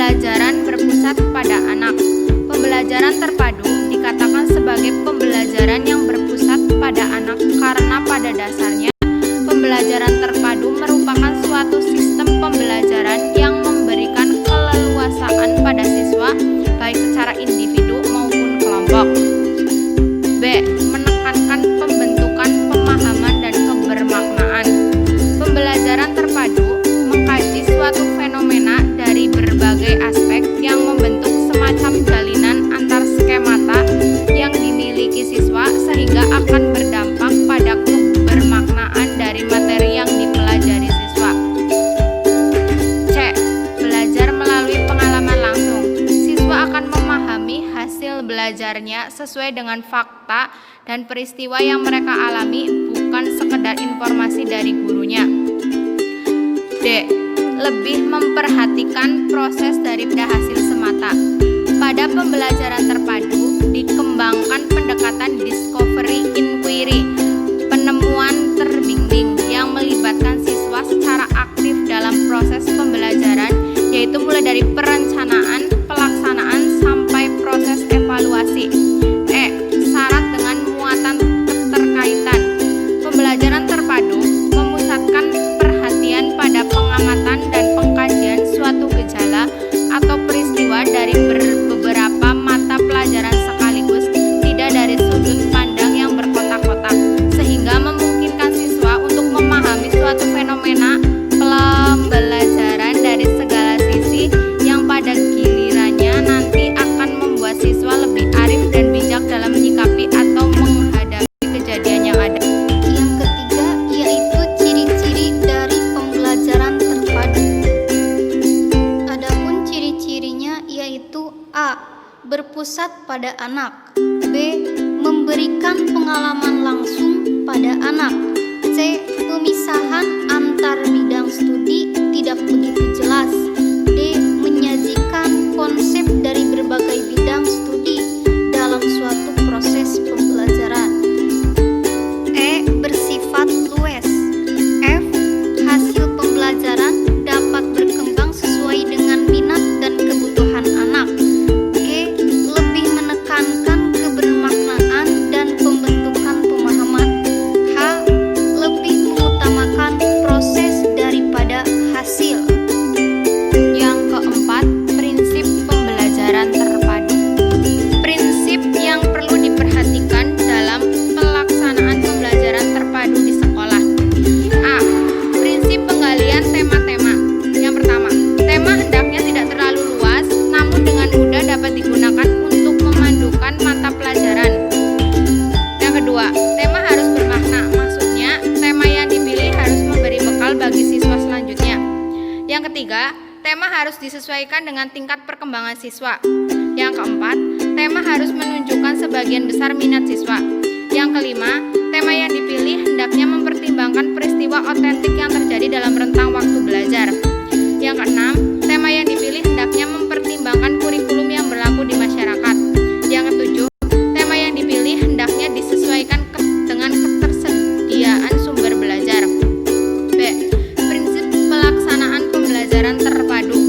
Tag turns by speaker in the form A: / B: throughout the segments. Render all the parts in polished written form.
A: pembelajaran berpusat pada anak. Pembelajaran terpadu dikatakan sebagai pembelajaran yang berpusat pada anak karena pada dasarnya pembelajaran terpadu merupakan suatu sistem pembelajaran yang memberikan keleluasaan pada siswa baik secara individu maupun kelompok. B. Menekankan pembentukan pemahaman dan kebermaknaan. Pembelajaran terpadu mengkaji suatu fenomena dari berbagai aspek yang membentuk semacam jalinan antar skemata yang dimiliki siswa sehingga akan berdampak pada kebermaknaan dari materi yang dipelajari siswa. C. Belajar melalui pengalaman langsung. Siswa akan memahami hasil belajarnya sesuai dengan fakta dan peristiwa yang mereka alami, bukan sekedar informasi dari gurunya. D. Lebih memperhatikan proses daripada hasil semata. Pada pembelajaran terpadu dikembangkan pendekatan discovery inquiry, penemuan terbimbing yang melibatkan siswa secara aktif dalam proses pembelajaran, yaitu mulai dari perencanaan, pelaksanaan, sampai proses evaluasi. E. Syarat dengan muatan keterkaitan. Pembelajaran terpadu memusatkan perhatian pada pengamatan dan pengkajian suatu gejala atau peristiwa dari beberapa mata pelajaran sekaligus, tidak dari sudut pandang yang berkotak-kotak, sehingga memungkinkan siswa untuk memahami suatu fenomena pembelajaran dari segala sisi yang pada gilirannya nanti akan membuat siswa lebih arif dan bijak dalam menyikapi atau menghadapi kejadian yang ada.
B: Yang ketiga yaitu ciri-ciri dari pembelajaran terpadu. Adapun ciri-cirinya yaitu A. Berpusat pada anak. B. Memberikan pengalaman langsung pada anak. C. Pemisahan antar bidang studi tidak begitu jelas. D. Menyajikan konsep dari berbagai bidang studi dalam suatu proses pembelajaran. E. Bersifat luas. F. Hasil pembelajaran dapat berkembang sesuai dengan minat dan kebutuhan anak. G. Lebih menekankan kebermaknaan dan pembentukan pemahaman. H. Lebih mengutamakan proses daripada hasil.
A: Yang keempat, prinsip pembelajaran terpadu. Prinsip yang perlu diperhatikan dalam pelaksanaan pembelajaran terpadu di sekolah. A. Prinsip penggalian tema-tema. Yang pertama, tema hendaknya tidak terlalu luas, namun dengan mudah dapat digunakan untuk memandukan mata pelajaran. Yang kedua, tema harus bermakna. Maksudnya, tema yang dipilih harus memberi bekal bagi siswa selanjutnya. Yang ketiga, tema harus disesuaikan dengan tingkat perkembangan siswa. Yang keempat, tema harus menunjukkan sebagian besar minat siswa. Yang kelima, tema yang dipilih hendaknya mempertimbangkan peristiwa otentik yang terjadi dalam rentang waktu belajar. Yang keenam, tema yang dipilih hendaknya mempertimbangkan kurikulum yang berlaku di masyarakat. Yang ketujuh, tema yang dipilih hendaknya disesuaikan dengan ketersediaan sumber belajar. B. Prinsip pelaksanaan pembelajaran terpadu.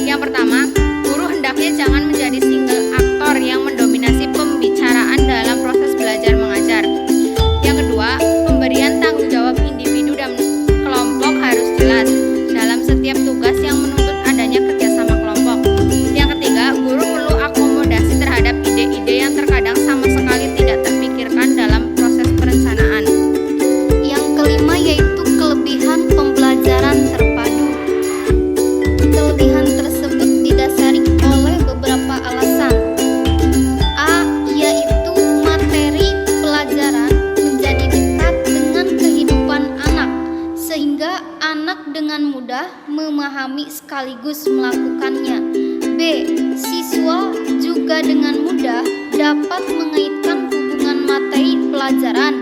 A: Yang pertama, guru hendaknya jangan menjadi single aktor yang mendominasi pembicaraan dalam proses belajar mengajar. Yang kedua, pemberian tanggung jawab individu dan kelompok harus jelas dalam setiap tugas yang menuntut adanya kerjasama kelompok. Yang ketiga, guru perlu akomodasi terhadap ide-ide yang terkadang sama sekali tidak terpikirkan dalam proses perencanaan.
B: Yang kelima yaitu kelebihan pembelajaran terpadu. Kelebihan tersebut didasari oleh beberapa alasan. A. Yaitu materi pelajaran menjadi dekat dengan kehidupan anak, sehingga anak dengan mudah memahami sekaligus melakukannya. B. Siswa juga dengan mudah dapat mengaitkan hubungan materi pelajaran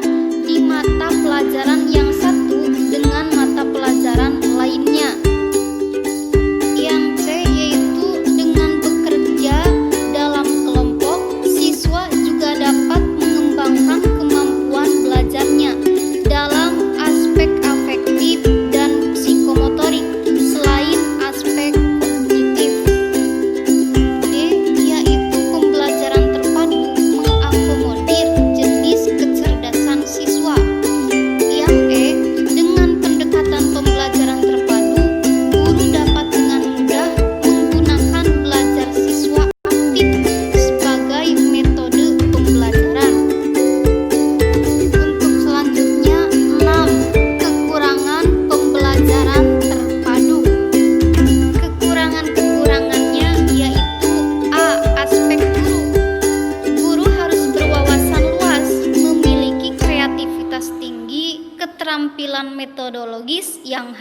B: di mata pelajaran yang satu dengan mata pelajaran lainnya. Yang C yaitu dengan bekerja dalam kelompok, siswa juga dapat mengembangkan kemampuan belajarnya dalam aspek afektif dan psikomotorik selain aspek kognitif.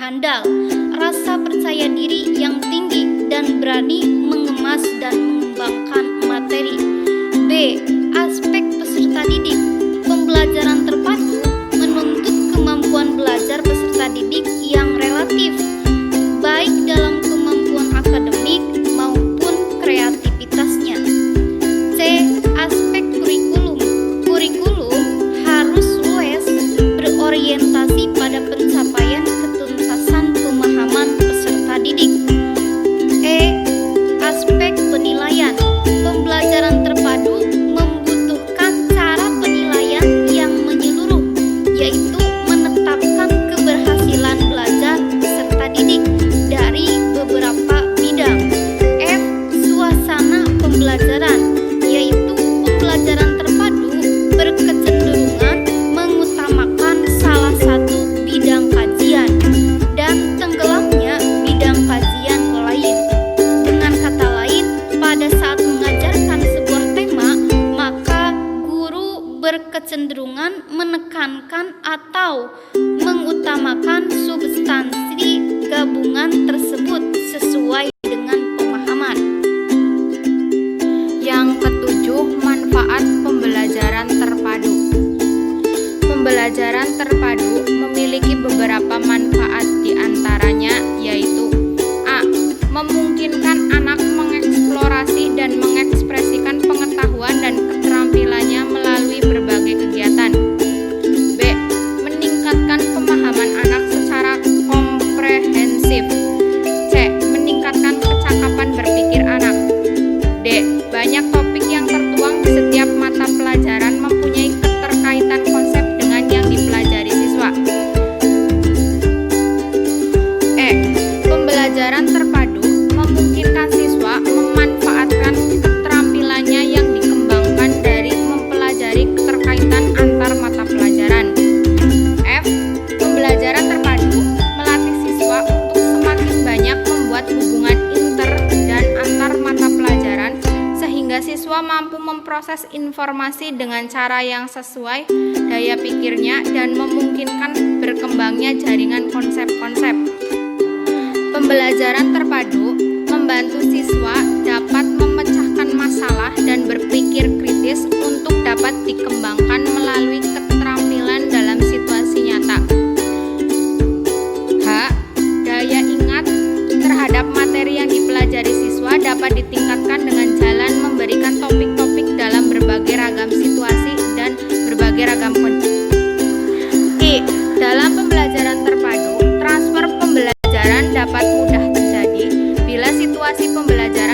B: handal, rasa percaya diri yang tinggi, dan berani mengemas dan mengembangkan materi. B. Aspek peserta didik. Pembelajaran terpadu menuntut kemampuan belajar peserta didik yang relatif, baik dalam kemampuan akademik maupun kreativitasnya. C. Aspek kurikulum. Kurikulum harus luas, berorientasi pada pencapaian ketuntasan pemahaman peserta didik. E. Aspek penilaian. Pembelajaran terpadu membutuhkan cara penilaian yang menyeluruh, yaitu menetapkan keberhasilan belajar peserta didik dari beberapa bidang. F. Suasana pembelajaran, yaitu pembelajaran terpadu berkecenderungan mengutamakan salah satu bidang kajian dan tenggelamnya bidang kajian lain. Dengan kata lain, pada saat mengajarkan sebuah tema, maka guru berkecenderungan menekankan atau mengutamakan substansi gabungan tersebut sesuai dengan pemahaman.
A: Yang ketujuh, manfaat pembelajaran terpadu. Pembelajaran terpadu memiliki beberapa manfaat, diantaranya yaitu: A. Memungkinkan anak mengeksplorasi dan mengekspresikan pengetahuan dan keterampilannya melalui berbagai kegiatan. B. Meningkatkan pemahaman anak secara komprehensif. C. Meningkatkan kecakapan berpikir anak. D. Banyak topik yang tertuang di setiap mata pelajaran mempunyai keterkaitan konsep dengan yang dipelajari siswa. E. Pembelajaran terpadu memungkinkan siswa memanfaatkan keterampilannya yang dikembangkan dari mempelajari keterkaitan antar mata pelajaran. F. Pembelajaran terpadu melatih siswa untuk semakin banyak membuat hubungan inter dan antar mata pelajaran, sehingga siswa mampu memproses informasi dengan cara yang sesuai daya pikirnya dan memungkinkan berkembangnya jaringan konsep-konsep. Pembelajaran terpadu membantu siswa dapat memecahkan masalah dan berpikir kritis untuk dapat dikembangkan melalui keterampilan dalam situasi nyata. H. Daya ingat terhadap materi yang dipelajari siswa dapat ditingkatkan dengan jalan memberikan topik-topik dalam berbagai ragam situasi dan berbagai ragam kondisi. I. Dalam pembelajaran terpadu, transfer pembelajaran dapat mudah terjadi bila situasi pembelajaran